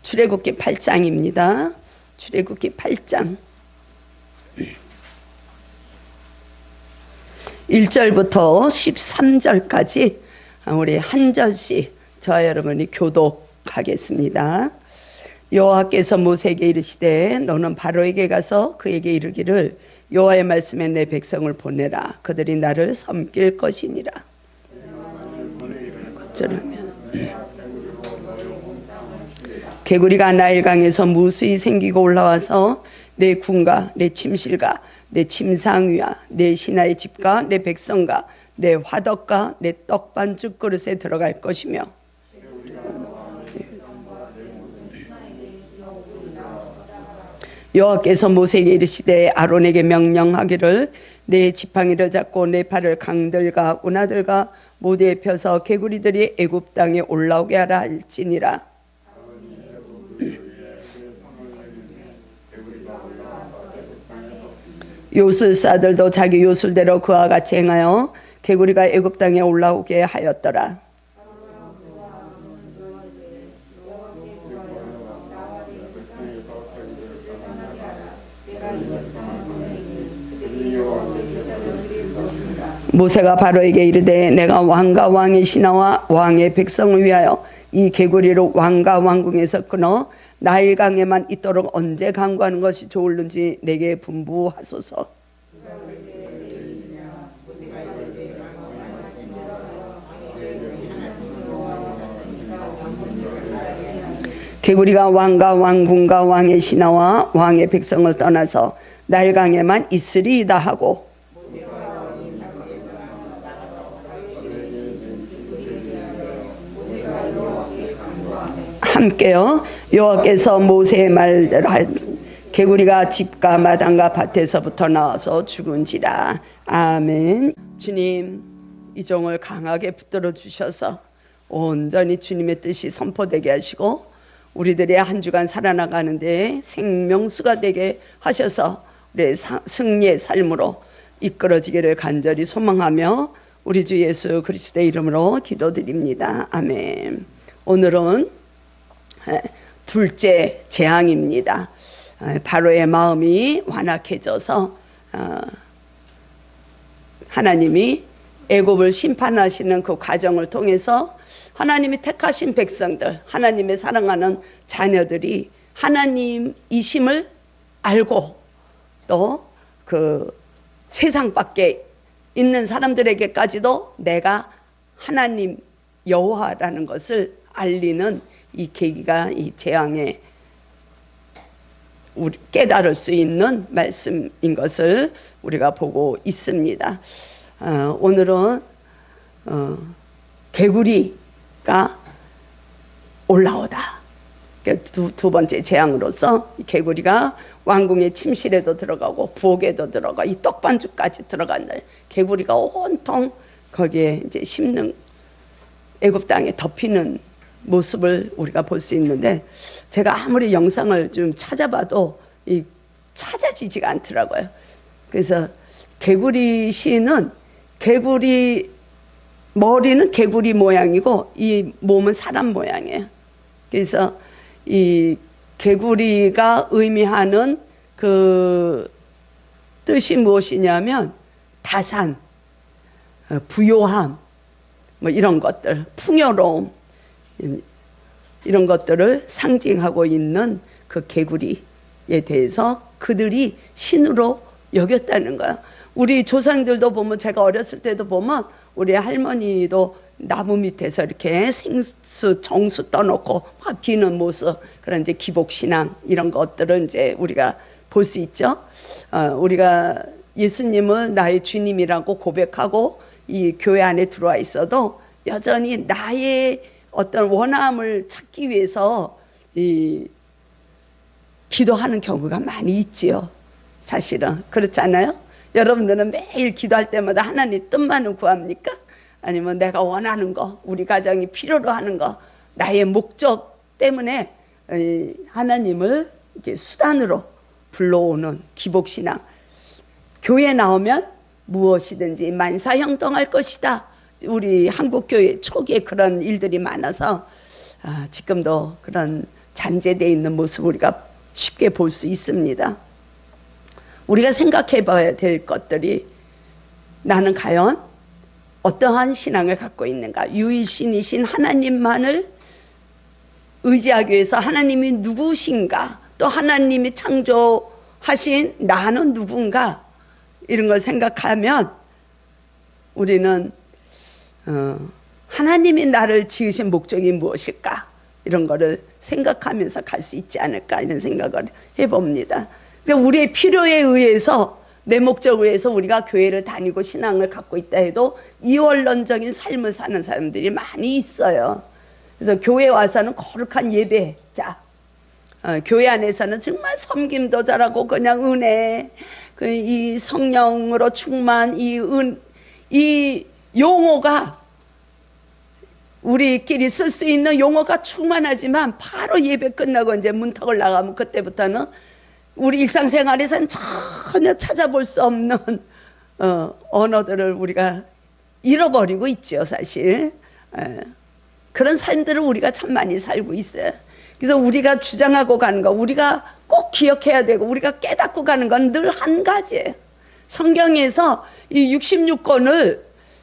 출애굽기 8장입니다. 출애굽기 8장 1절부터 13절까지 우리 한 절씩 저와 여러분이 교독하겠습니다. 여호와께서 모세에게 이르시되 너는 바로에게 가서 그에게 이르기를 여호와의 말씀에 내 백성을 보내라. 그들이 나를 섬길 것이니라. 어쩌라면 개구리가 나일강에서 무수히 생기고 올라와서 내 군과 내 침실과 내 침상위와 내 신하의 집과 내 백성과 내 화덕과 내 떡반죽 그릇에 들어갈 것이며 여호와께서 모세에게 이르시되 아론에게 명령하기를 내 지팡이를 잡고 내 팔을 강들과 운하들과 모두에 펴서 개구리들이 애굽 땅에 올라오게 하라 할지니라. 요술사들도 자기 요술대로 그와 같이 행하여 개구리가 애굽 땅에 올라오게 하였더라. 모세가 바로에게 이르되 내가 왕과 왕의 신하와 왕의 백성을 위하여 이 개구리를 왕과 왕궁에서 끊어 나일강에만 있도록 언제 강구하는 것이 좋을는지 내게 분부하소서. 개구리가 왕과 왕궁과 왕의 신하와 왕의 백성을 떠나서 나일강에만 있으리이다 하고 함께요. 여호와께서 모세의 말대로 개구리가 집과 마당과 밭에서부터 나와서 죽은지라. 아멘. 주님, 이 종을 강하게 붙들어 주셔서 온전히 주님의 뜻이 선포되게 하시고 우리들의 한 주간 살아나가는데 생명수가 되게 하셔서 우리의 승리의 삶으로 이끌어지기를 간절히 소망하며 우리 주 예수 그리스도의 이름으로 기도드립니다. 아멘. 오늘은 둘째 재앙입니다. 바로의 마음이 완악해져서 하나님이 애굽을 심판하시는 그 과정을 통해서 하나님이 택하신 백성들, 하나님의 사랑하는 자녀들이 하나님이심을 알고 또 그 세상 밖에 있는 사람들에게까지도 내가 하나님 여호와라는 것을 알리는 이 계기가 이 재앙에 우리 깨달을 수 있는 말씀인 것을 우리가 보고 있습니다. 오늘은 개구리가 올라오다. 두 번째 재앙으로서 개구리가 왕궁의 침실에도 들어가고 부엌에도 들어가 이 떡반죽까지 들어간다. 개구리가 온통 거기에 이제 심는 애굽 땅에 덮이는 모습을 우리가 볼 수 있는데 제가 아무리 영상을 좀 찾아봐도 찾아지지가 않더라고요. 그래서 개구리 씨는 개구리 머리는 개구리 모양이고 이 몸은 사람 모양이에요. 그래서 이 개구리가 의미하는 그 뜻이 무엇이냐면 다산, 부요함, 뭐 이런 것들, 풍요로움 이런 것들을 상징하고 있는 그 개구리에 대해서 그들이 신으로 여겼다는 거야. 우리 조상들도 보면 제가 어렸을 때도 보면 우리 할머니도 나무 밑에서 이렇게 생수 정수 떠놓고 막 기는 모습 그런 이제 기복신앙 이런 것들을 이제 우리가 볼 수 있죠. 우리가 예수님을 나의 주님이라고 고백하고 이 교회 안에 들어와 있어도 여전히 나의 어떤 원함을 찾기 위해서 기도하는 경우가 많이 있지요. 사실은 그렇지 않아요? 여러분들은 매일 기도할 때마다 하나님 뜻만을 구합니까? 아니면 내가 원하는 거, 우리 가정이 필요로 하는 거, 나의 목적 때문에 하나님을 이렇게 수단으로 불러오는 기복신앙. 교회에 나오면 무엇이든지 만사형통할 것이다. 우리 한국교회 초기에 그런 일들이 많아서 지금도 그런 잔재되어 있는 모습을 우리가 쉽게 볼 수 있습니다. 우리가 생각해 봐야 될 것들이, 나는 과연 어떠한 신앙을 갖고 있는가? 유일신이신 하나님만을 의지하기 위해서 하나님이 누구신가? 또 하나님이 창조하신 나는 누군가? 이런 걸 생각하면 우리는 하나님이 나를 지으신 목적이 무엇일까? 이런 거를 생각하면서 갈 수 있지 않을까? 이런 생각을 해봅니다. 그러니까 우리의 필요에 의해서, 내 목적에 의해서 우리가 교회를 다니고 신앙을 갖고 있다 해도 이원론적인 삶을 사는 사람들이 많이 있어요. 그래서 교회 와서는 거룩한 예배자, 교회 안에서는 정말 섬김도 잘하고 그냥 은혜, 이 성령으로 충만, 이 용어가, 우리끼리 쓸 수 있는 용어가 충만하지만 바로 예배 끝나고 이제 문턱을 나가면 그때부터는 우리 일상생활에서는 전혀 찾아볼 수 없는 언어들을 우리가 잃어버리고 있죠, 사실. 그런 삶들을 우리가 참 많이 살고 있어요. 그래서 우리가 주장하고 가는 거, 우리가 꼭 기억해야 되고 우리가 깨닫고 가는 건 늘 한 가지예요. 성경에서 이 66권을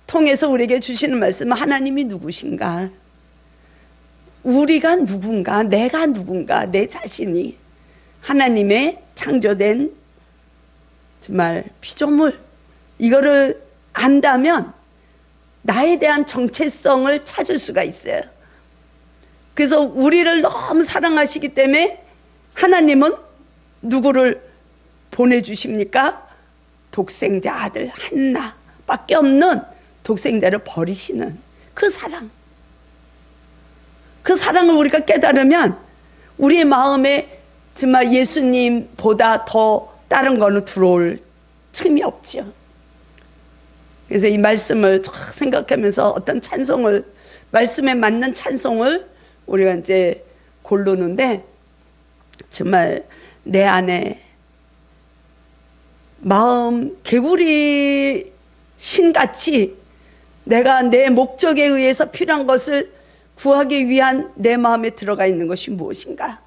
통해서 우리에게 주시는 말씀은 하나님이 누구신가? 우리가 누군가? 내가 누군가? 내 자신이 하나님의 창조된 정말 피조물, 이거를 안다면 나에 대한 정체성을 찾을 수가 있어요. 그래서 우리를 너무 사랑하시기 때문에 하나님은 누구를 보내주십니까? 독생자 아들 하나밖에 없는 독생자를 버리시는 그 사랑, 그 사랑을 우리가 깨달으면 우리의 마음에 정말 예수님보다 더 다른 거는 들어올 틈이 없죠. 그래서 이 말씀을 생각하면서 어떤 찬송을, 말씀에 맞는 찬송을 우리가 이제 고르는데, 정말 내 안에 마음 개구리 신같이 내가 내 목적에 의해서 필요한 것을 구하기 위한 내 마음에 들어가 있는 것이 무엇인가?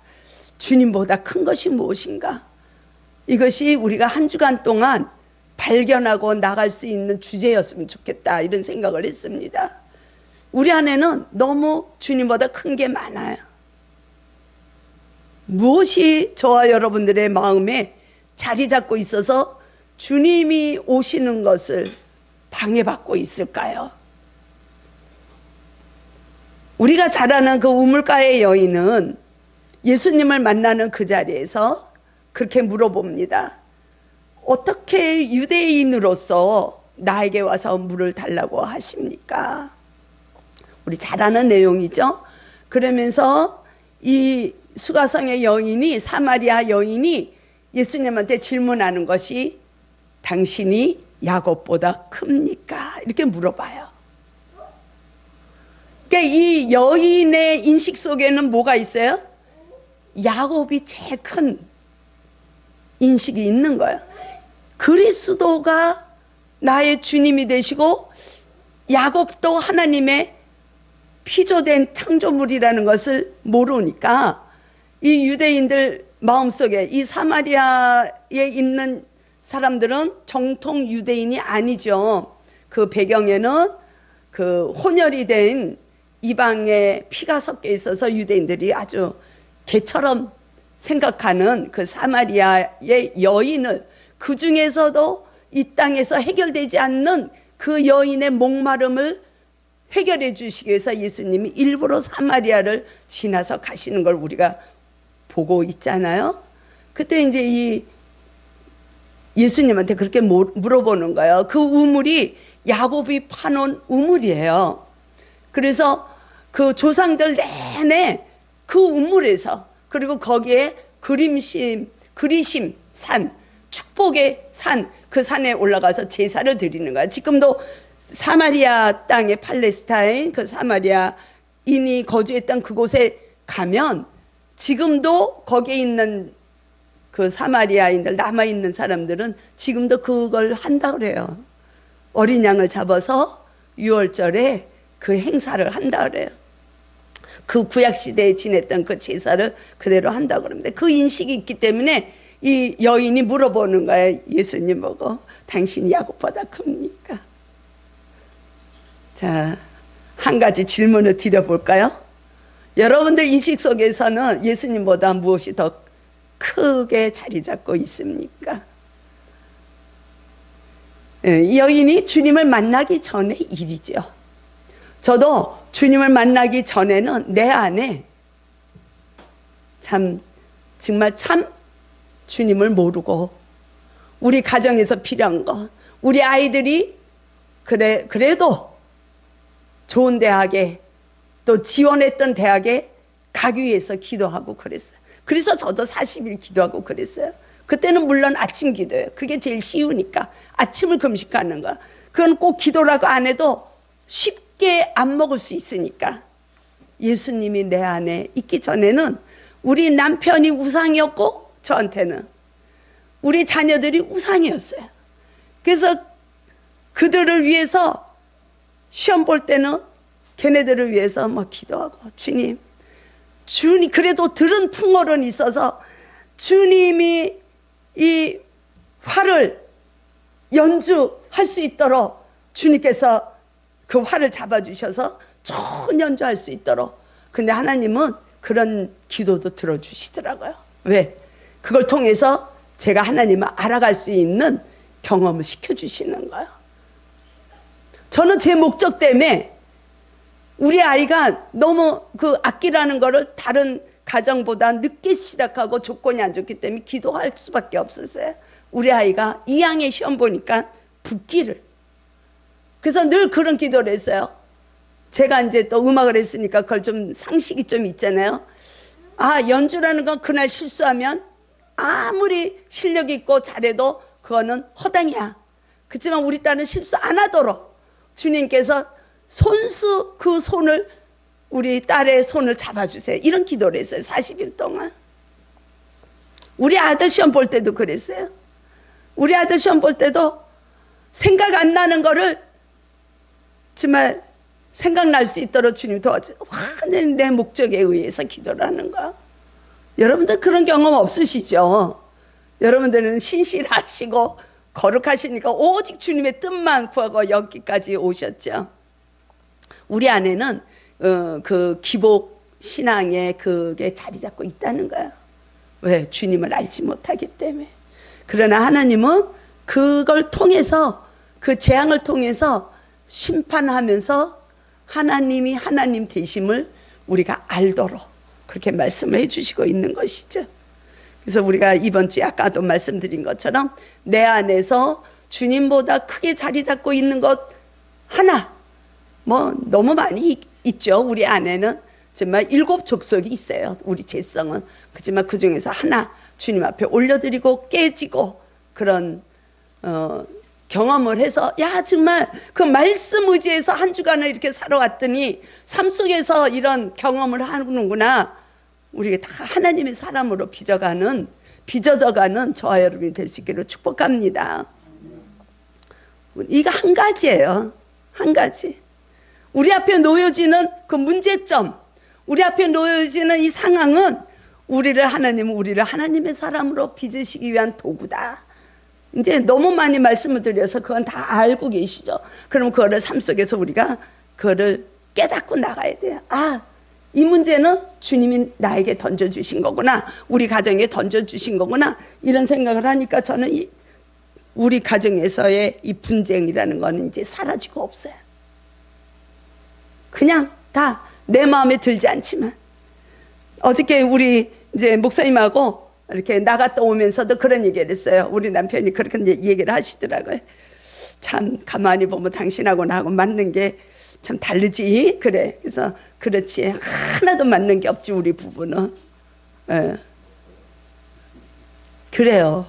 주님보다 큰 것이 무엇인가? 이것이 우리가 한 주간 동안 발견하고 나갈 수 있는 주제였으면 좋겠다, 이런 생각을 했습니다. 우리 안에는 너무 주님보다 큰 게 많아요. 무엇이 저와 여러분들의 마음에 자리 잡고 있어서 주님이 오시는 것을 방해받고 있을까요? 우리가 잘 아는 그 우물가의 여인은 예수님을 만나는 그 자리에서 그렇게 물어봅니다. 어떻게 유대인으로서 나에게 와서 물을 달라고 하십니까? 우리 잘 아는 내용이죠. 그러면서 이 수가성의 여인이, 사마리아 여인이 예수님한테 질문하는 것이 당신이 야곱보다 큽니까? 이렇게 물어봐요. 그러니까 이 여인의 인식 속에는 뭐가 있어요? 야곱이 제일 큰 인식이 있는 거예요. 그리스도가 나의 주님이 되시고 야곱도 하나님의 피조된 창조물이라는 것을 모르니까 이 유대인들 마음속에, 이 사마리아에 있는 사람들은 정통 유대인이 아니죠. 그 배경에는 그 혼혈이 된 이방의 피가 섞여 있어서 유대인들이 아주 개처럼 생각하는 그 사마리아의 여인을, 그 중에서도 이 땅에서 해결되지 않는 그 여인의 목마름을 해결해 주시기 위해서 예수님이 일부러 사마리아를 지나서 가시는 걸 우리가 보고 있잖아요. 그때 이제 이 예수님한테 그렇게 물어보는 거예요. 그 우물이 야곱이 파놓은 우물이에요. 그래서 그 조상들 내내 그 우물에서, 그리고 거기에 그리심 산, 축복의 산, 그 산에 올라가서 제사를 드리는 거야. 지금도 사마리아 땅의 팔레스타인, 그 사마리아인이 거주했던 그곳에 가면 지금도 거기에 있는 그 사마리아인들, 남아있는 사람들은 지금도 그걸 한다 그래요. 어린 양을 잡아서 6월절에 그 행사를 한다 그래요. 그 구약시대에 지냈던 그 제사를 그대로 한다고 그럽니다. 그 인식이 있기 때문에 이 여인이 물어보는 거예요. 예수님 보고 당신이 야곱보다 큽니까? 자, 한 가지 질문을 드려볼까요? 여러분들 인식 속에서는 예수님보다 무엇이 더 크게 자리 잡고 있습니까? 이 여인이 주님을 만나기 전의 일이죠. 저도 주님을 만나기 전에는 내 안에 정말 주님을 모르고 우리 가정에서 필요한 거, 우리 아이들이 그래도 좋은 대학에 또 지원했던 대학에 가기 위해서 기도하고 그랬어요. 그래서 저도 40일 기도하고 그랬어요. 그때는 물론 아침 기도예요. 그게 제일 쉬우니까 아침을 금식하는 거야. 그건 꼭 기도라고 안 해도 쉽게 안 먹을 수 있으니까. 예수님이 내 안에 있기 전에는 우리 남편이 우상이었고 저한테는 우리 자녀들이 우상이었어요. 그래서 그들을 위해서 시험 볼 때는 걔네들을 위해서 막 기도하고 주님 그래도 들은 풍어는 있어서 주님이 이 활을 연주할 수 있도록 주님께서 그 활을 잡아주셔서 좋은 연주할 수 있도록. 근데 하나님은 그런 기도도 들어주시더라고요. 왜? 그걸 통해서 제가 하나님을 알아갈 수 있는 경험을 시켜주시는 거예요. 저는 제 목적 때문에 우리 아이가 너무 그 악기라는 거를 다른 가정보다 늦게 시작하고 조건이 안 좋기 때문에 기도할 수밖에 없었어요. 우리 아이가 2학년 시험 보니까 붙기를. 그래서 늘 그런 기도를 했어요. 제가 이제 또 음악을 했으니까 그걸 좀 상식이 좀 있잖아요. 연주라는 건 그날 실수하면 아무리 실력 있고 잘해도 그거는 허당이야. 그렇지만 우리 딸은 실수 안 하도록 주님께서 손수 그 손을 우리 딸의 손을 잡아주세요. 이런 기도를 했어요. 40일 동안. 우리 아들 시험 볼 때도 그랬어요. 우리 아들 시험 볼 때도 생각 안 나는 거를 정말 생각날 수 있도록 주님 도와주세요. 완전히 내 목적에 의해서 기도를 하는 거야. 여러분들 그런 경험 없으시죠? 여러분들은 신실하시고 거룩하시니까 오직 주님의 뜻만 구하고 여기까지 오셨죠. 우리 안에는 그 기복 신앙에 그게 자리 잡고 있다는 거야. 왜? 주님을 알지 못하기 때문에. 그러나 하나님은 그걸 통해서 그 재앙을 통해서 심판하면서 하나님이 하나님 되심을 우리가 알도록 그렇게 말씀을 해주시고 있는 것이죠. 그래서 우리가 이번 주에 아까도 말씀드린 것처럼 내 안에서 주님보다 크게 자리 잡고 있는 것 하나, 뭐 너무 많이 있죠. 우리 안에는 정말 7 족속이 있어요. 우리 재성은. 그렇지만 그 중에서 하나 주님 앞에 올려드리고 깨지고 그런 경험을 해서 정말 그 말씀 의지해서 한 주간을 이렇게 살아왔더니 삶 속에서 이런 경험을 하는구나. 우리가 다 하나님의 사람으로 빚어져가는 저와 여러분이 될 수 있기를 축복합니다. 이거 한 가지예요. 한 가지. 우리 앞에 놓여지는 그 문제점, 우리 앞에 놓여지는 이 상황은 우리를 하나님의 사람으로 빚으시기 위한 도구다. 이제 너무 많이 말씀을 드려서 그건 다 알고 계시죠. 그럼 그거를 삶 속에서 우리가 그거를 깨닫고 나가야 돼요. 이 문제는 주님이 나에게 던져주신 거구나. 우리 가정에 던져주신 거구나. 이런 생각을 하니까 저는 우리 가정에서의 이 분쟁이라는 거는 이제 사라지고 없어요. 그냥 다 내 마음에 들지 않지만 어저께 우리 이제 목사님하고 이렇게 나갔다 오면서도 그런 얘기를 했어요. 우리 남편이 그렇게 얘기를 하시더라고요. 참 가만히 보면 당신하고 나하고 맞는 게 참 다르지. 그래. 그래서 그렇지. 하나도 맞는 게 없지 우리 부부는. 그래요.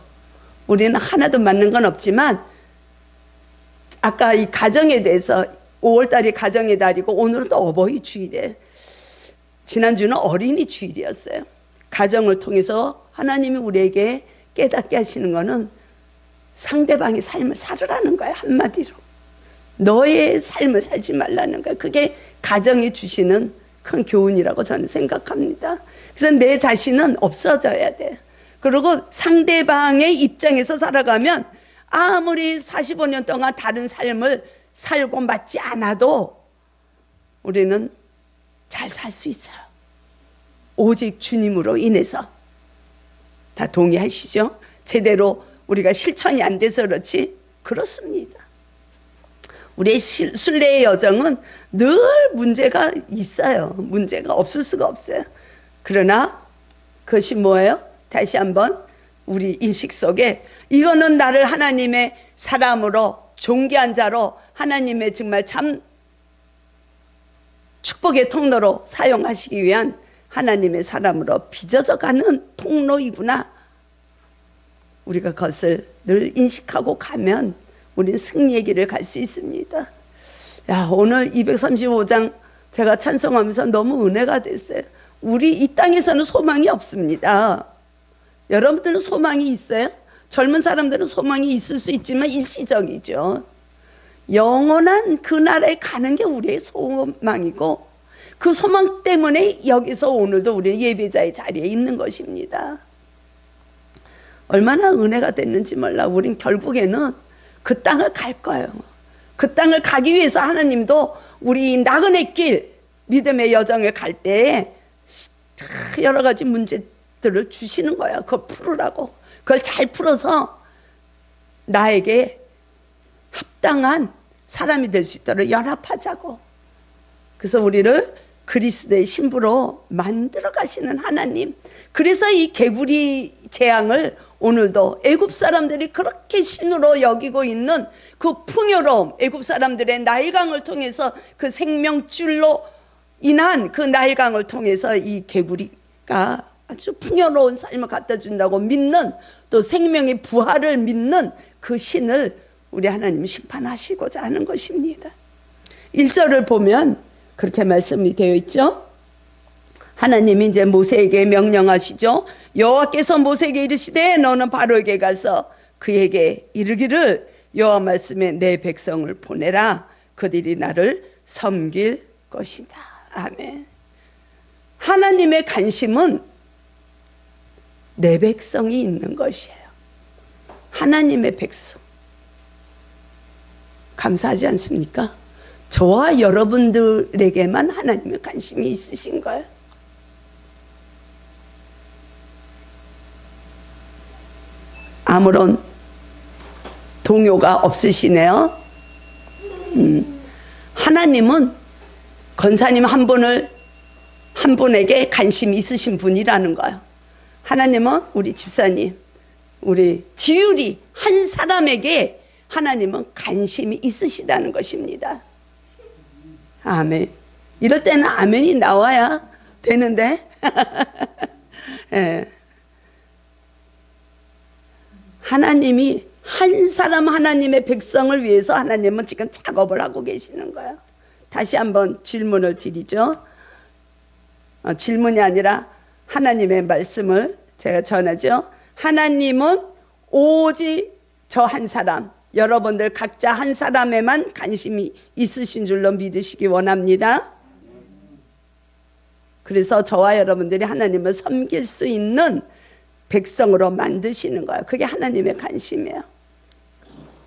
우리는 하나도 맞는 건 없지만 아까 이 가정에 대해서 5월달이 가정의 달이고 오늘은 또 어버이 주일에 지난주는 어린이 주일이었어요. 가정을 통해서 하나님이 우리에게 깨닫게 하시는 거는 상대방의 삶을 살으라는 거예요. 한마디로 너의 삶을 살지 말라는 거예요. 그게 가정이 주시는 큰 교훈이라고 저는 생각합니다. 그래서 내 자신은 없어져야 돼. 그리고 상대방의 입장에서 살아가면 아무리 45년 동안 다른 삶을 살고 맞지 않아도 우리는 잘 살 수 있어요. 오직 주님으로 인해서. 다 동의하시죠? 제대로 우리가 실천이 안 돼서 그렇지 그렇습니다. 우리의 순례의 여정은 늘 문제가 있어요. 문제가 없을 수가 없어요. 그러나 그것이 뭐예요? 다시 한번 우리 인식 속에 이거는 나를 하나님의 사람으로 존귀한 자로 하나님의 정말 참 축복의 통로로 사용하시기 위한 하나님의 사람으로 빚어져가는 통로이구나. 우리가 그것을 늘 인식하고 가면 우리는 승리의 길을 갈 수 있습니다. 야, 오늘 235장 제가 찬송하면서 너무 은혜가 됐어요. 우리 이 땅에서는 소망이 없습니다. 여러분들은 소망이 있어요? 젊은 사람들은 소망이 있을 수 있지만 일시적이죠. 영원한 그 나라에 가는 게 우리의 소망이고 그 소망 때문에 여기서 오늘도 우리는 예배자의 자리에 있는 것입니다. 얼마나 은혜가 됐는지 몰라. 우린 결국에는 그 땅을 갈 거예요. 그 땅을 가기 위해서 하나님도 우리 나그네 길 믿음의 여정을 갈 때에 여러 가지 문제들을 주시는 거야. 그걸 풀으라고. 그걸 잘 풀어서 나에게 합당한 사람이 될 수 있도록 연합하자고. 그래서 우리를 그리스도의 신부로 만들어 가시는 하나님. 그래서 이 개구리 재앙을 오늘도 애굽 사람들이 그렇게 신으로 여기고 있는 그 풍요로움, 애굽 사람들의 나일강을 통해서 그 생명줄로 인한 그 나일강을 통해서 이 개구리가 아주 풍요로운 삶을 갖다 준다고 믿는, 또 생명의 부활을 믿는 그 신을 우리 하나님이 심판하시고자 하는 것입니다. 1절을 보면 그렇게 말씀이 되어 있죠. 하나님이 이제 모세에게 명령하시죠. 여호와께서 모세에게 이르시되 너는 바로에게 가서 그에게 이르기를 여호와 말씀에 내 백성을 보내라. 그들이 나를 섬길 것이다. 아멘. 하나님의 관심은 내 백성이 있는 것이에요. 하나님의 백성. 감사하지 않습니까? 저와 여러분들에게만 하나님의 관심이 있으신 거예요. 아무런 동요가 없으시네요. 하나님은 권사님 한 분에게 관심이 있으신 분이라는 거예요. 하나님은 우리 집사님, 우리 지율이 한 사람에게 하나님은 관심이 있으시다는 것입니다. 아멘. 이럴 때는 아멘이 나와야 되는데 예. 하나님이 한 사람 하나님의 백성을 위해서 하나님은 지금 작업을 하고 계시는 거예요. 다시 한번 질문을 드리죠. 질문이 아니라 하나님의 말씀을 제가 전하죠. 하나님은 오직 저 한 사람, 여러분들 각자 한 사람에만 관심이 있으신 줄로 믿으시기 원합니다. 그래서 저와 여러분들이 하나님을 섬길 수 있는 백성으로 만드시는 거예요. 그게 하나님의 관심이에요.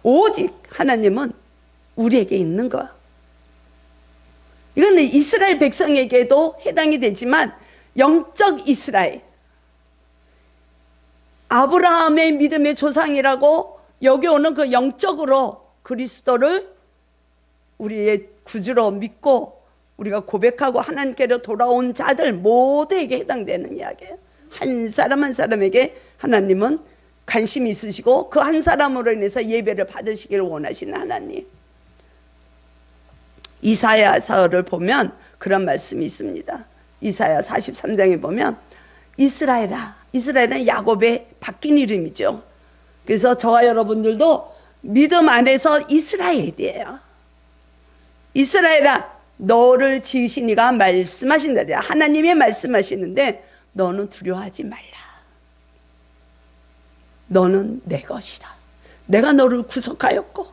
오직 하나님은 우리에게 있는 거예요. 이거는 이스라엘 백성에게도 해당이 되지만 영적 이스라엘, 아브라함의 믿음의 조상이라고 여기 오는 그 영적으로 그리스도를 우리의 구주로 믿고 우리가 고백하고 하나님께로 돌아온 자들 모두에게 해당되는 이야기예요. 한 사람 한 사람에게 하나님은 관심이 있으시고 그 한 사람으로 인해서 예배를 받으시기를 원하시는 하나님. 이사야서를 보면 그런 말씀이 있습니다. 이사야 43장에 보면 이스라엘아, 이스라엘은 야곱의 바뀐 이름이죠. 그래서 저와 여러분들도 믿음 안에서 이스라엘이에요. 이스라엘아, 너를 지으신 이가 말씀하신다. 하나님이 말씀하시는데 너는 두려워하지 말라. 너는 내 것이라. 내가 너를 구속하였고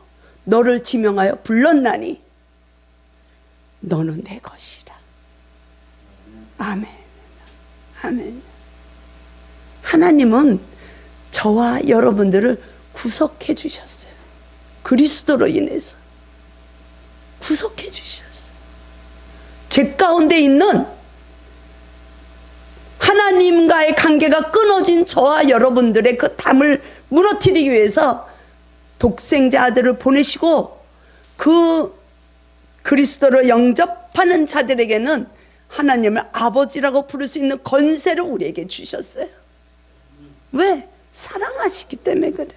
너를 지명하여 불렀나니 너는 내 것이라. 아멘. 아멘. 하나님은 저와 여러분들을 구속해 주셨어요. 그리스도로 인해서 구속해 주셨어요. 죄 가운데 있는 하나님과의 관계가 끊어진 저와 여러분들의 그 담을 무너뜨리기 위해서 독생자 아들을 보내시고, 그 그리스도를 영접하는 자들에게는 하나님을 아버지라고 부를 수 있는 권세를 우리에게 주셨어요. 왜? 사랑하시기 때문에 그래.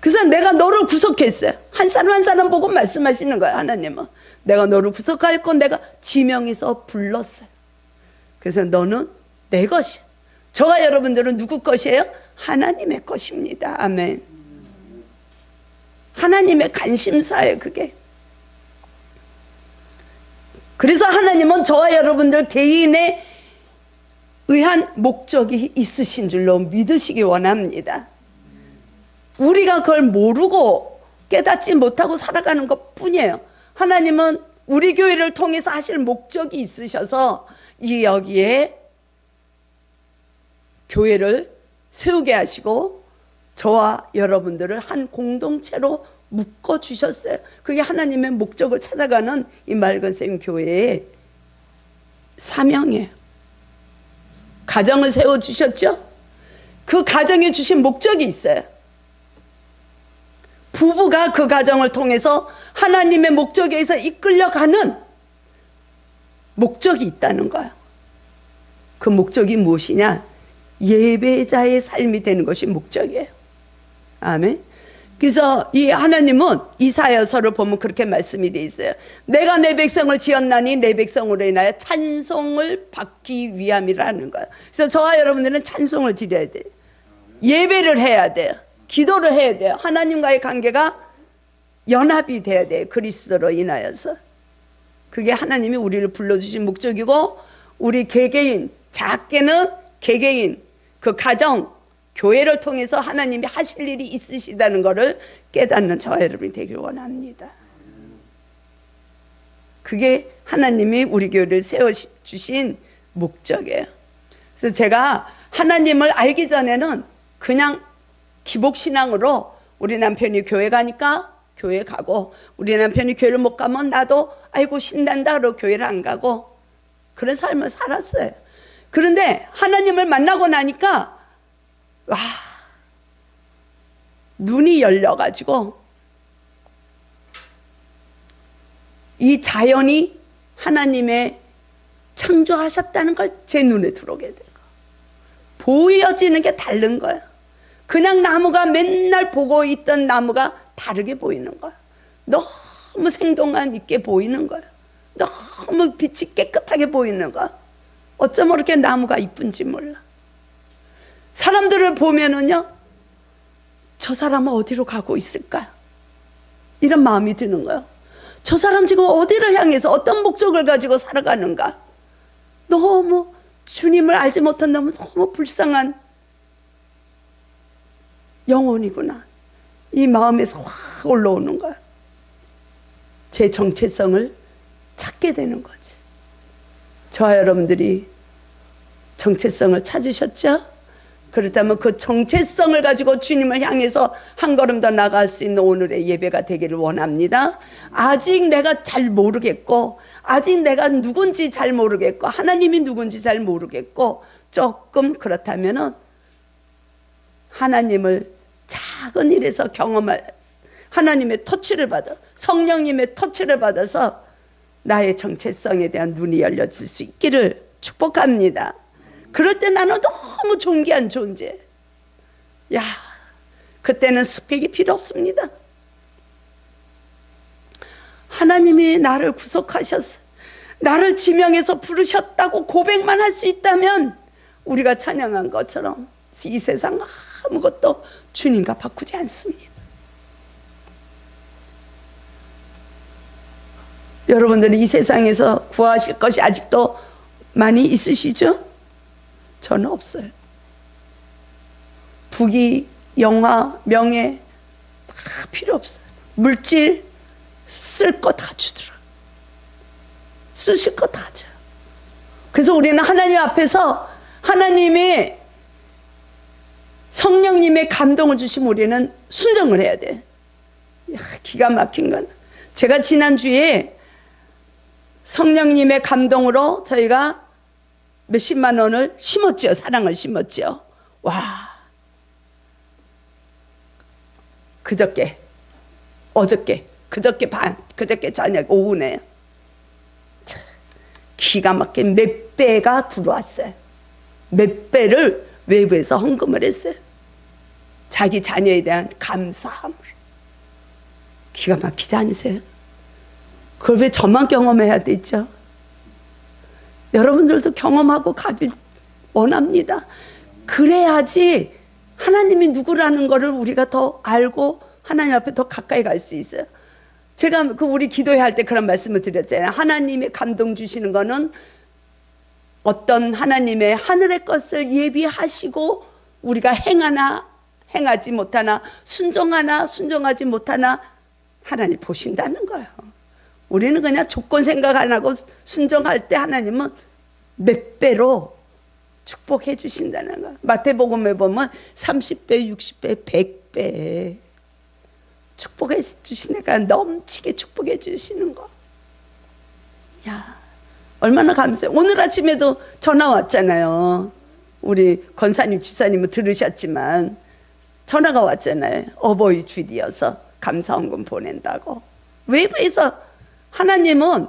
그래서 내가 너를 구속했어요. 한 사람 한 사람 보고 말씀하시는 거예요. 하나님은 내가 너를 구속하였고 내가 지명해서 불렀어요. 그래서 너는 내 것이야. 저와 여러분들은 누구 것이에요? 하나님의 것입니다. 아멘. 하나님의 관심사예요, 그게. 그래서 하나님은 저와 여러분들 개인에 의한 목적이 있으신 줄로 믿으시기 원합니다. 우리가 그걸 모르고 깨닫지 못하고 살아가는 것 뿐이에요. 하나님은 우리 교회를 통해서 하실 목적이 있으셔서 여기에 교회를 세우게 하시고 저와 여러분들을 한 공동체로 묶어주셨어요. 그게 하나님의 목적을 찾아가는 이 맑은샘 교회의 사명이에요. 가정을 세워주셨죠? 그 가정에 주신 목적이 있어요. 부부가 그 가정을 통해서 하나님의 목적에 의해서 이끌려가는 목적이 있다는 거예요. 그 목적이 무엇이냐? 예배자의 삶이 되는 것이 목적이에요. 아멘. 그래서 이 하나님은 이사야서를 보면 그렇게 말씀이 되어 있어요. 내가 내 백성을 지었나니 내 백성으로 인하여 찬송을 받기 위함이라는 거예요. 그래서 저와 여러분들은 찬송을 드려야 돼요. 예배를 해야 돼요. 기도를 해야 돼요. 하나님과의 관계가 연합이 돼야 돼요. 그리스도로 인하여서. 그게 하나님이 우리를 불러주신 목적이고, 우리 개개인, 작게는 개개인, 그 가정, 교회를 통해서 하나님이 하실 일이 있으시다는 것을 깨닫는 저와 여러분이 되길 원합니다. 그게 하나님이 우리 교회를 세워주신 목적이에요. 그래서 제가 하나님을 알기 전에는 그냥 기복신앙으로 우리 남편이 교회 가니까 교회 가고, 우리 남편이 교회를 못 가면 나도 아이고 신난다 그러고 교회를 안 가고 그런 삶을 살았어요. 그런데 하나님을 만나고 나니까 와, 눈이 열려가지고 이 자연이 하나님의 창조하셨다는 걸 제 눈에 들어오게 된 거예요. 보여지는 게 다른 거예요. 그냥 나무가 맨날 보고 있던 나무가 다르게 보이는 거예요. 너무 생동감 있게 보이는 거예요. 너무 빛이 깨끗하게 보이는 거예요. 어쩜 그렇게 나무가 이쁜지 몰라. 사람들을 보면은요, 저 사람은 어디로 가고 있을까? 이런 마음이 드는 거예요. 저 사람 지금 어디를 향해서 어떤 목적을 가지고 살아가는가? 너무 주님을 알지 못한 너무 불쌍한 영혼이구나. 이 마음에서 확 올라오는 거야. 제 정체성을 찾게 되는 거지. 저와 여러분들이 정체성을 찾으셨죠? 그렇다면 그 정체성을 가지고 주님을 향해서 한 걸음 더 나아갈 수 있는 오늘의 예배가 되기를 원합니다. 아직 내가 잘 모르겠고, 아직 내가 누군지 잘 모르겠고, 하나님이 누군지 잘 모르겠고, 조금 그렇다면은 하나님을 작은 일에서 경험할, 하나님의 터치를 받아, 성령님의 터치를 받아서 나의 정체성에 대한 눈이 열려질 수 있기를 축복합니다. 그럴 때 나는 너무 존귀한 존재. 야, 그때는 스펙이 필요 없습니다. 하나님이 나를 구속하셨어, 나를 지명해서 부르셨다고 고백만 할 수 있다면 우리가 찬양한 것처럼 이 세상 아무것도 주님과 바꾸지 않습니다. 여러분들이 이 세상에서 구하실 것이 아직도 많이 있으시죠? 저는 없어요. 부귀, 영화, 명예 다 필요 없어요. 물질 쓸 거 다 주더라. 쓰실 거 다 줘요. 그래서 우리는 하나님 앞에서 하나님의 성령님의 감동을 주시면 우리는 순종을 해야 돼. 기가 막힌 건, 제가 지난주에 성령님의 감동으로 저희가 몇십만 원을 심었죠. 사랑을 심었죠. 와, 그저께 저녁 오후네요. 기가 막힌 몇 배가 들어왔어요. 몇 배를 외부에서 헌금을 했어요. 자기 자녀에 대한 감사함으로. 기가 막히지 않으세요? 그걸 왜 저만 경험해야 되죠? 여러분들도 경험하고 가길 원합니다. 그래야지 하나님이 누구라는 것을 우리가 더 알고 하나님 앞에 더 가까이 갈 수 있어요. 제가 우리 기도회 할 때 그런 말씀을 드렸잖아요. 하나님의 감동 주시는 거는 어떤 하나님의 하늘의 것을 예비하시고 우리가 행하나 행하지 못하나, 순종하나 순종하지 못하나 하나님 보신다는 거예요. 우리는 그냥 조건 생각 안 하고 순종할 때 하나님은 몇 배로 축복해 주신다는 거예요. 마태복음에 보면 30배, 60배, 100배 축복해 주시니까 넘치게 축복해 주시는 거. 야, 얼마나 감사해요. 오늘 아침에도 전화 왔잖아요. 우리 권사님, 집사님은 들으셨지만 전화가 왔잖아요. 어버이 주일이어서 감사헌금 보낸다고. 외부에서 하나님은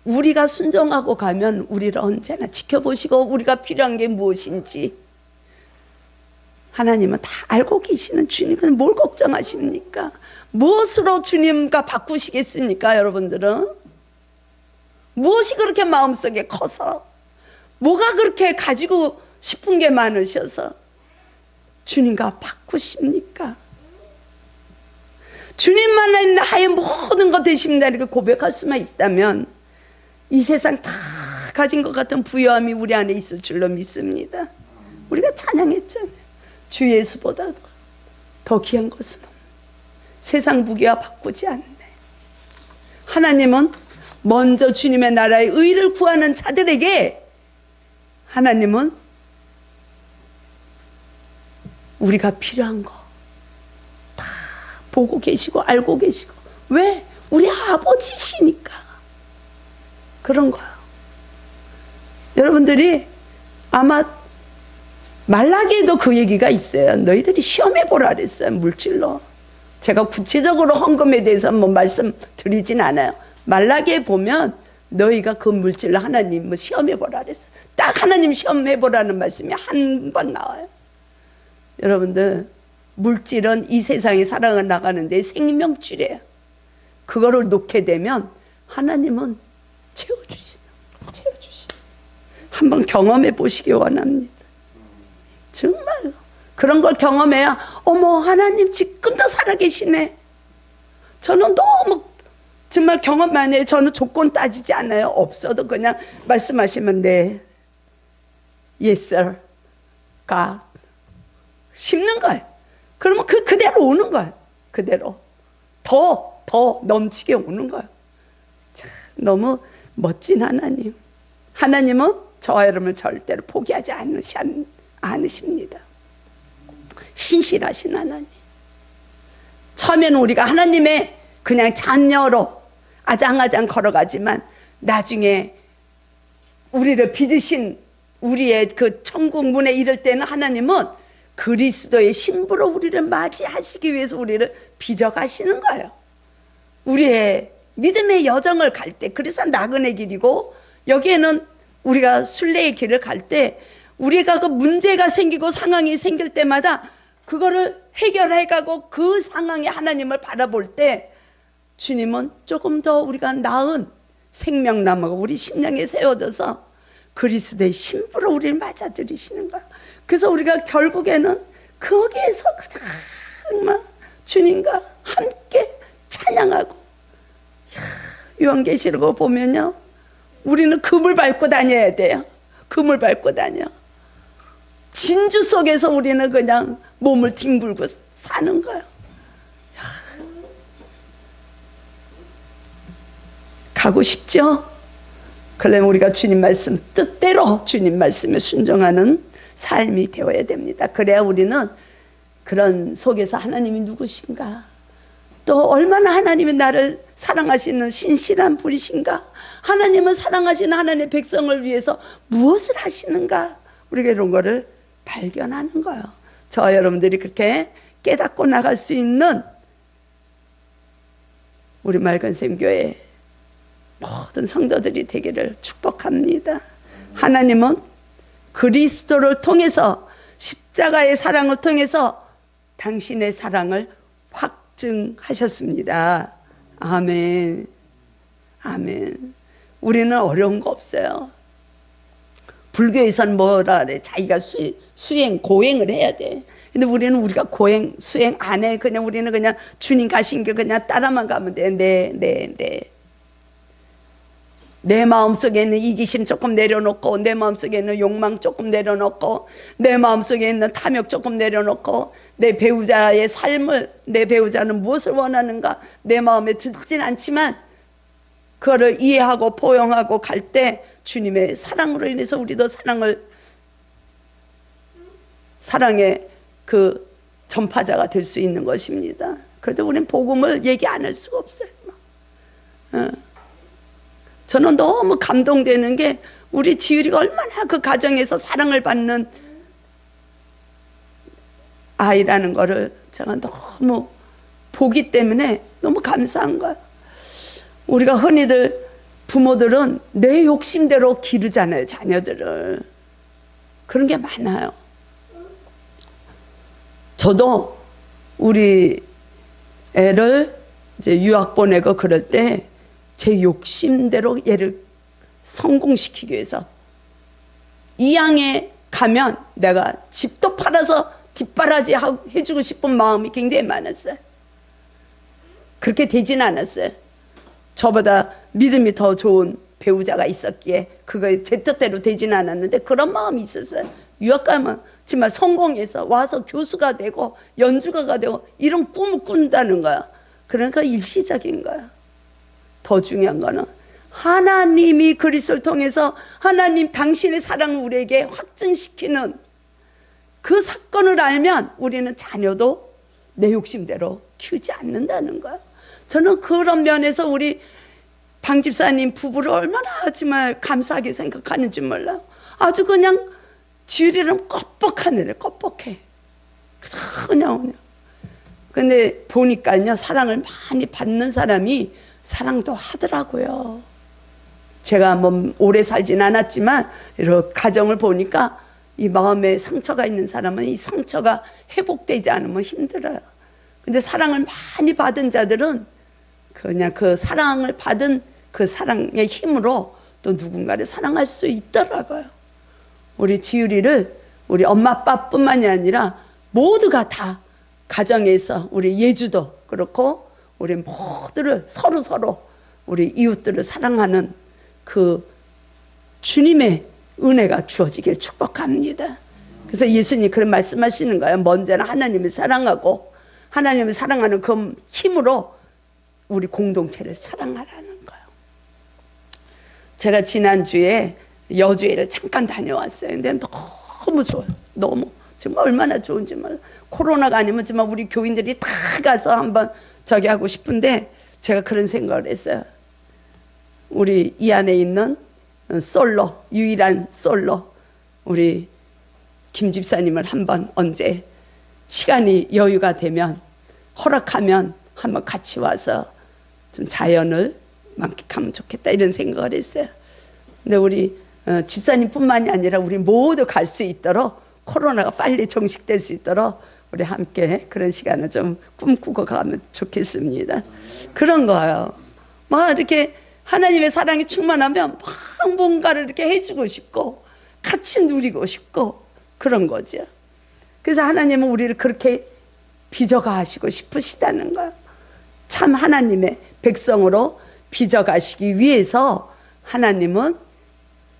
우리가 순종하고 가면 우리를 언제나 지켜보시고 우리가 필요한 게 무엇인지 하나님은 다 알고 계시는 주님은 뭘 걱정하십니까? 무엇으로 주님과 바꾸시겠습니까? 여러분들은 무엇이 그렇게 마음속에 커서, 뭐가 그렇게 가지고 싶은 게 많으셔서 주님과 바꾸십니까? 주님만이 나의 모든 것 되십니다 이렇게 고백할 수만 있다면 이 세상 다 가진 것 같은 부유함이 우리 안에 있을 줄로 믿습니다. 우리가 찬양했잖아요. 주 예수보다도 더 귀한 것은 없네. 세상 무게와 바꾸지 않네. 하나님은 먼저 주님의 나라의 의를 구하는 자들에게 하나님은 우리가 필요한 거 다 보고 계시고 알고 계시고. 왜? 우리 아버지시니까 그런 거예요. 여러분들이 아마 말라기에도 그 얘기가 있어요. 너희들이 시험해보라 그랬어요. 물질로. 제가 구체적으로 헌금에 대해서 뭐 말씀드리진 않아요. 말라기에 보면 너희가 그 물질로 하나님 뭐 시험해보라 그랬어요. 딱 하나님 시험해보라는 말씀이 한 번 나와요. 여러분들, 물질은 이 세상에 살아가 나가는데 생명줄이에요. 그거를 놓게 되면 하나님은 채워주시는. 한번 경험해 보시기 원합니다. 정말로 그런 걸 경험해야 어머 하나님 지금도 살아계시네. 저는 너무 정말 경험 많이 해요. 저는 조건 따지지 않아요. 없어도 그냥 말씀하시면 네, yes sir, God 심는 거예요. 그러면 그대로 오는 거예요. 그대로 더 넘치게 오는 거예요. 참, 너무 멋진 하나님. 하나님은 저와 여러분을 절대로 포기하지 않으십니다. 신실하신 하나님. 처음에는 우리가 하나님의 그냥 자녀로 아장아장 걸어가지만 나중에 우리를 빚으신 우리의 그 천국 문에 이를 때는 하나님은 그리스도의 신부로 우리를 맞이하시기 위해서 우리를 빚어가시는 거예요. 우리의 믿음의 여정을 갈 때, 그래서 나그네 길이고, 여기에는 우리가 순례의 길을 갈 때 우리가 그 문제가 생기고 상황이 생길 때마다 그거를 해결해가고 그 상황에 하나님을 바라볼 때 주님은 조금 더 우리가 나은 생명나무가 우리 심령에 세워져서 그리스도의 신부로 우리를 맞아들이시는 거야. 그래서 우리가 결국에는 거기에서 정말 주님과 함께 찬양하고. 요한계시록 보면요, 우리는 금을 밟고 다녀야 돼요. 금을 밟고 다녀. 진주 속에서 우리는 그냥 몸을 뒹굴고 사는 거예요. 가고 싶죠? 그러면 우리가 주님 말씀 뜻대로 주님 말씀에 순종하는 삶이 되어야 됩니다. 그래야 우리는 그런 속에서 하나님이 누구신가, 또 얼마나 하나님이 나를 사랑하시는 신실한 분이신가, 하나님은 사랑하시는 하나님의 백성을 위해서 무엇을 하시는가, 우리가 이런 거를 발견하는 거예요. 저 여러분들이 그렇게 깨닫고 나갈 수 있는 우리 맑은샘교회 모든 성도들이 되기를 축복합니다. 하나님은 그리스도를 통해서, 십자가의 사랑을 통해서 당신의 사랑을 확증하셨습니다. 아멘. 아멘. 우리는 어려운 거 없어요. 불교에서는 뭐라 그래? 자기가 수행, 고행을 해야 돼. 근데 우리는 우리가 고행, 수행 안 해. 그냥 우리는 그냥 주님 가신 길 그냥 따라만 가면 돼. 내 마음속에 있는 이기심 조금 내려놓고, 내 마음속에 있는 욕망 조금 내려놓고, 내 마음속에 있는 탐욕 조금 내려놓고, 내 배우자의 삶을, 내 배우자는 무엇을 원하는가 내 마음에 들진 않지만 그거를 이해하고 포용하고 갈 때 주님의 사랑으로 인해서 우리도 사랑의 그 전파자가 될 수 있는 것입니다. 그래도 우리는 복음을 얘기 안 할 수가 없어요. 저는 너무 감동되는 게 우리 지율이가 얼마나 그 가정에서 사랑을 받는 아이라는 거를 제가 너무 보기 때문에 너무 감사한 거예요. 우리가 흔히들 부모들은 내 욕심대로 기르잖아요, 자녀들을. 그런 게 많아요. 저도 우리 애를 이제 유학 보내고 그럴 때 제 욕심대로 얘를 성공시키기 위해서 이양에 가면 내가 집도 팔아서 뒷바라지 해주고 싶은 마음이 굉장히 많았어요. 그렇게 되진 않았어요. 저보다 믿음이 더 좋은 배우자가 있었기에 그거 제 뜻대로 되진 않았는데 그런 마음이 있었어요. 유학 가면 정말 성공해서 와서 교수가 되고 연주가가 되고 이런 꿈을 꾼다는 거야. 그러니까 일시적인 거야. 더 중요한 거는 하나님이 그리스도를 통해서 하나님 당신의 사랑을 우리에게 확증시키는 그 사건을 알면 우리는 자녀도 내 욕심대로 키우지 않는다는 거야. 저는 그런 면에서 우리 방 집사님 부부를 얼마나 정말 감사하게 생각하는지 몰라요. 아주 그냥 지율이랑 껍벅하네, 껍벅해. 그래서 그냥. 근데 보니까요, 사랑을 많이 받는 사람이 사랑도 하더라고요. 제가 뭐 오래 살진 않았지만 이런 가정을 보니까 이 마음에 상처가 있는 사람은 이 상처가 회복되지 않으면 힘들어요. 근데 사랑을 많이 받은 자들은 그냥 그 사랑을 받은 그 사랑의 힘으로 또 누군가를 사랑할 수 있더라고요. 우리 지율이를 우리 엄마 아빠뿐만이 아니라 모두가 다 가정에서 우리 예주도 그렇고 우리 모두를 서로 우리 이웃들을 사랑하는 그 주님의 은혜가 주어지길 축복합니다. 그래서 예수님이 그런 말씀하시는 거예요. 먼저는 하나님을 사랑하고 하나님을 사랑하는 그 힘으로 우리 공동체를 사랑하라는 거예요. 제가 지난주에 여주회를 잠깐 다녀왔어요. 근데 너무 좋아요. 너무 정말 얼마나 좋은지 몰라요. 코로나가 아니면 정말 우리 교인들이 다 가서 한번 저기 하고 싶은데 제가 그런 생각을 했어요. 우리 이 안에 있는 솔로, 유일한 솔로 우리 김 집사님을 한번 언제 시간이 여유가 되면 허락하면 한번 같이 와서 좀 자연을 만끽하면 좋겠다 이런 생각을 했어요. 근데 우리 집사님뿐만이 아니라 우리 모두 갈 수 있도록 코로나가 빨리 종식될 수 있도록 우리 함께 그런 시간을 좀 꿈꾸고 가면 좋겠습니다. 그런 거예요. 막 이렇게 하나님의 사랑이 충만하면 막 뭔가를 이렇게 해주고 싶고 같이 누리고 싶고 그런 거죠. 그래서 하나님은 우리를 그렇게 빚어가시고 싶으시다는 거예요. 참 하나님의 백성으로 빚어가시기 위해서 하나님은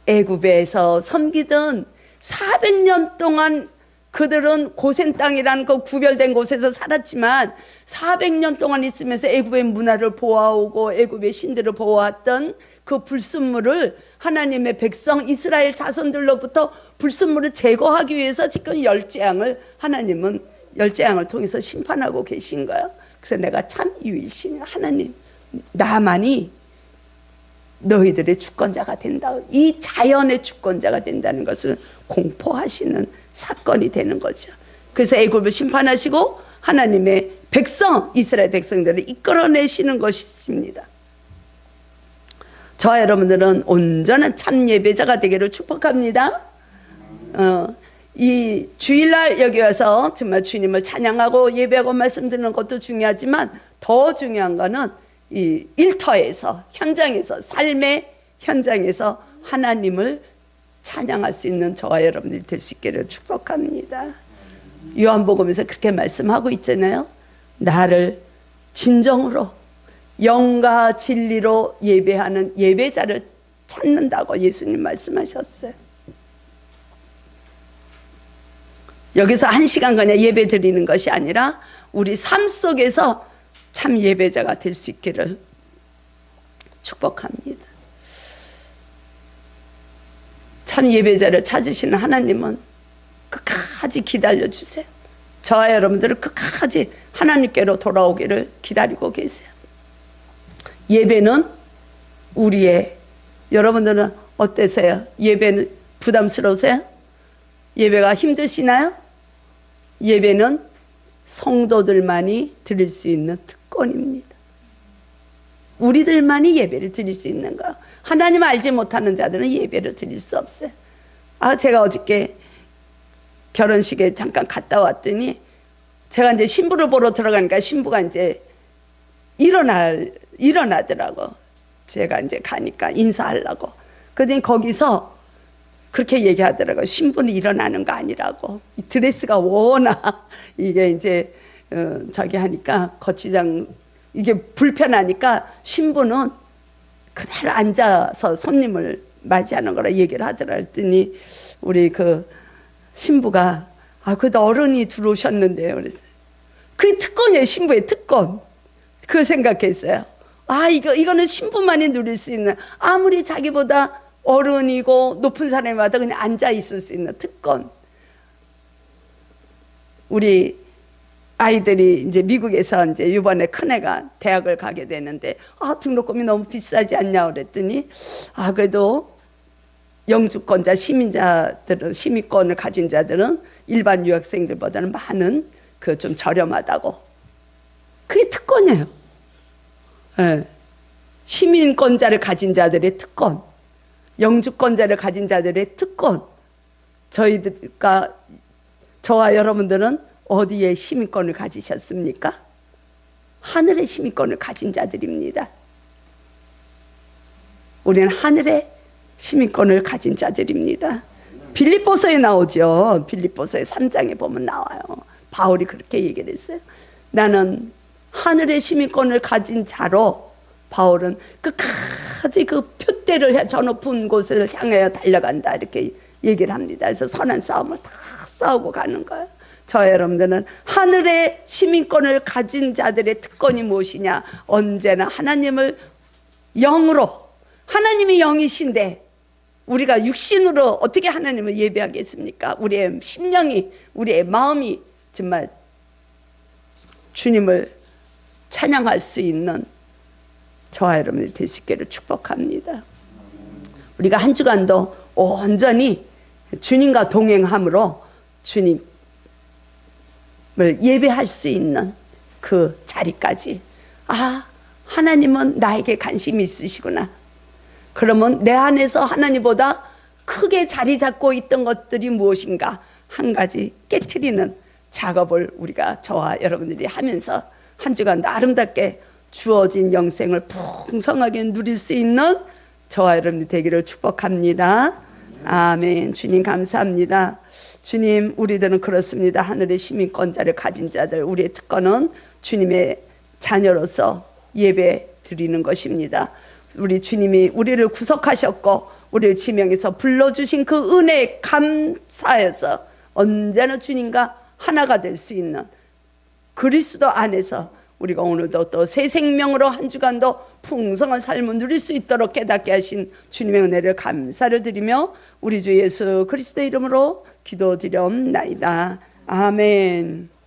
애굽에서 섬기던 400년 동안 그들은 고센 땅이라는 그 구별된 곳에서 살았지만 400년 동안 있으면서 애굽의 문화를 보아오고 애굽의 신들을 보아왔던 그 불순물을 하나님의 백성 이스라엘 자손들로부터 불순물을 제거하기 위해서 지금 열재앙을 하나님은 열재앙을 통해서 심판하고 계신 거예요. 그래서 내가 참 유일신 하나님, 나만이 너희들의 주권자가 된다. 이 자연의 주권자가 된다는 것을 공포하시는 사건이 되는 거죠. 그래서 애굽을 심판하시고 하나님의 백성, 이스라엘 백성들을 이끌어내시는 것입니다. 저와 여러분들은 온전한 참 예배자가 되기를 축복합니다. 이 주일날 여기 와서 정말 주님을 찬양하고 예배하고 말씀 듣는 것도 중요하지만 더 중요한 거는 이 일터에서, 현장에서, 삶의 현장에서 하나님을 찬양할 수 있는 저와 여러분들이 될 수 있기를 축복합니다. 요한복음에서 그렇게 말씀하고 있잖아요. 나를 진정으로 영과 진리로 예배하는 예배자를 찾는다고 예수님 말씀하셨어요. 여기서 1시간 그냥 예배 드리는 것이 아니라 우리 삶 속에서 참 예배자가 될 수 있기를 축복합니다. 참 예배자를 찾으시는 하나님은 끝까지 기다려주세요. 저와 여러분들을 끝까지 하나님께로 돌아오기를 기다리고 계세요. 예배는 우리의, 여러분들은 어떠세요? 예배는 부담스러우세요? 예배가 힘드시나요? 예배는 성도들만이 드릴 수 있는 특권입니다. 우리들만이 예배를 드릴 수 있는 거예요. 하나님 알지 못하는 자들은 예배를 드릴 수 없어요. 제가 어저께 결혼식에 잠깐 갔다 왔더니 제가 이제 신부를 보러 들어가니까 신부가 이제 일어나더라고. 제가 이제 가니까 인사하려고. 그러더니 거기서 그렇게 얘기하더라고요. 신부는 일어나는 거 아니라고. 이 드레스가 워낙 이게 이제 저기 하니까 거치장 이게 불편하니까 신부는 그대로 앉아서 손님을 맞이하는 거라 얘기를 하더라. 했더니 우리 그 신부가 그래도 어른이 들어오셨는데요. 그래서 그게 특권이에요. 신부의 특권. 그걸 생각했어요. 이거는 신부만이 누릴 수 있는, 아무리 자기보다 어른이고 높은 사람이 와도 그냥 앉아 있을 수 있는 특권. 우리 아이들이 이제 미국에서 이제 이번에 큰애가 대학을 가게 되는데 등록금이 너무 비싸지 않냐 그랬더니 그래도 영주권자 시민자들은, 시민권을 가진 자들은 일반 유학생들보다는 많은 그 좀 저렴하다고. 그게 특권이에요. 네. 시민권자를 가진 자들의 특권, 영주권자를 가진 자들의 특권. 저와 여러분들은 어디에 시민권을 가지셨습니까? 하늘의 시민권을 가진 자들입니다. 우리는 하늘의 시민권을 가진 자들입니다. 빌립보서에 나오죠. 빌립보서의 3장에 보면 나와요. 바울이 그렇게 얘기를 했어요. 나는 하늘의 시민권을 가진 자로, 바울은 끝까지 그 표대를 저 높은 곳을 향하여 달려간다, 이렇게 얘기를 합니다. 그래서 선한 싸움을 다 싸우고 가는 거예요. 저 여러분들은 하늘의 시민권을 가진 자들의 특권이 무엇이냐? 언제나 하나님을 영으로, 하나님이 영이신데 우리가 육신으로 어떻게 하나님을 예배하겠습니까? 우리의 심령이, 우리의 마음이 정말 주님을 찬양할 수 있는 저와 여러분이 될 수 있기를 축복합니다. 우리가 한 주간도 온전히 주님과 동행함으로 주님을 예배할 수 있는 그 자리까지, 하나님은 나에게 관심이 있으시구나. 그러면 내 안에서 하나님보다 크게 자리 잡고 있던 것들이 무엇인가 한 가지 깨트리는 작업을 우리가, 저와 여러분들이 하면서 한 주간 아름답게 주어진 영생을 풍성하게 누릴 수 있는 저와 여러분이 되기를 축복합니다. 아멘. 주님 감사합니다. 주님, 우리들은 그렇습니다. 하늘의 시민권자를 가진 자들, 우리의 특권은 주님의 자녀로서 예배 드리는 것입니다. 우리 주님이 우리를 구속하셨고 우리를 지명해서 불러주신 그 은혜에 감사해서 언제나 주님과 하나가 될 수 있는 그리스도 안에서 우리가 오늘도 또 새 생명으로 한 주간도 풍성한 삶을 누릴 수 있도록 깨닫게 하신 주님의 은혜를 감사를 드리며 우리 주 예수 그리스도의 이름으로 기도드리옵나이다. 아멘.